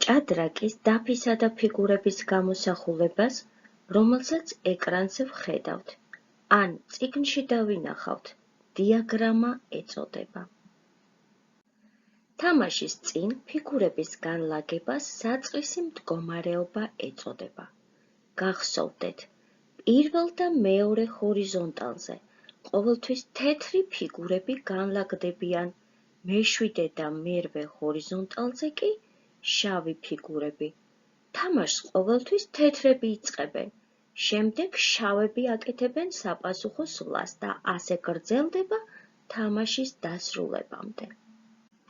ჭადრაკის დაფისა და ფიგურების გამოსახულებას, რომელსაც ეკრანზე ვხედავთ, ან წიგნში დავინახავთ, დიაგრამა ეწოდება. თამაშის წინ ფიგურების განლაგებას საწყისი მდგომარეობა ეწოდება. გახსოვდეთ, პირველ და მეორე ჰორიზონტალზე ყოველთვის თეთრი ფიგურები განლაგდებიან, მეშვიდე და მერვე ჰორიზონტალზე კი შავი ფიგურები. თამაშს ყოველთვის თეთრები იწყებენ, შემდეგ შავები აკეთებენ საპასუხო სვლას და ასე გრძელდება თამაშის დასრულებამდე.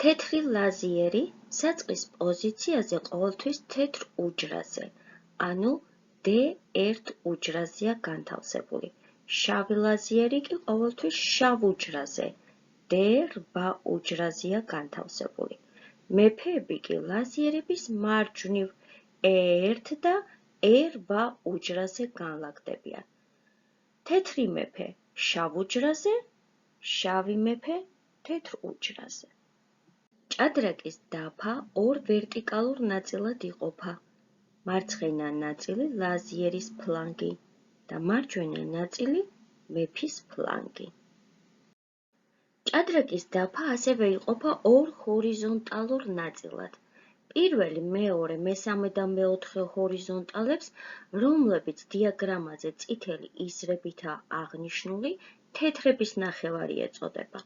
თეთრი ლაზიერი საწყის პოზიციაზე ყოველთვის თეთრ უჯრაზე, ანუ D1 უჯრაზეა განთავსებული. შავი ლაზიერი კი ყოველთვის შავ უჯრაზე, D8 უჯრაზეა განთავსებული. მეფეები კი ლაზიერების მარჯვნივ E1 და E8 უჯრაზე განლაგდებიან. თეთრი მეფე შავ უჯრაზე, შავი მეფე თეთრ უჯრაზე. ჭადრაკის დაფა ორ ვერტიკალურ ნაწილად იყოფა. მარცხენა ნაწილი ლაზიერის ფლანგი და მარჯვენა ნაწილი მეფის ფლანგი. ჭადრაკის დაფა ასევე იყოფა ორ ჰორიზონტალურ ნაწილად. პირველი, მეორე, მესამე და მეოთხე ჰორიზონტალებს, რომლებიც დიაგრამაზე წითელი ისრებითაა აღნიშნული, თეთრების ნახევარი ეწოდება.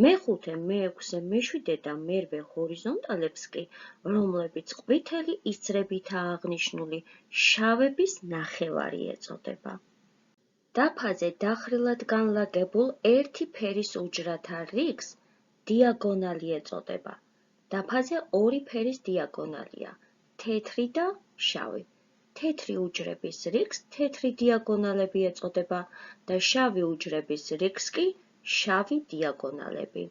მეხუთე, მეექვსე, მეშვიდე და მერვე ჰორიზონტალებს კი, რომლებიც ყვითელი ისრებითაა აღნიშნული, შავების ნახევარი ეწოდება. დაფაზე დახრილად განლაგებულ ერთი ფერის უჯრათა რიგს დიაგონალი ეწოდება. დაფაზე ორი ფერის დიაგონალია, თეთრი და შავი. თეთრი უჯრების რიგს თეთრი დიაგონალები ეწოდება და შავი უჯრების რიგს კი შავი დიაგონალები.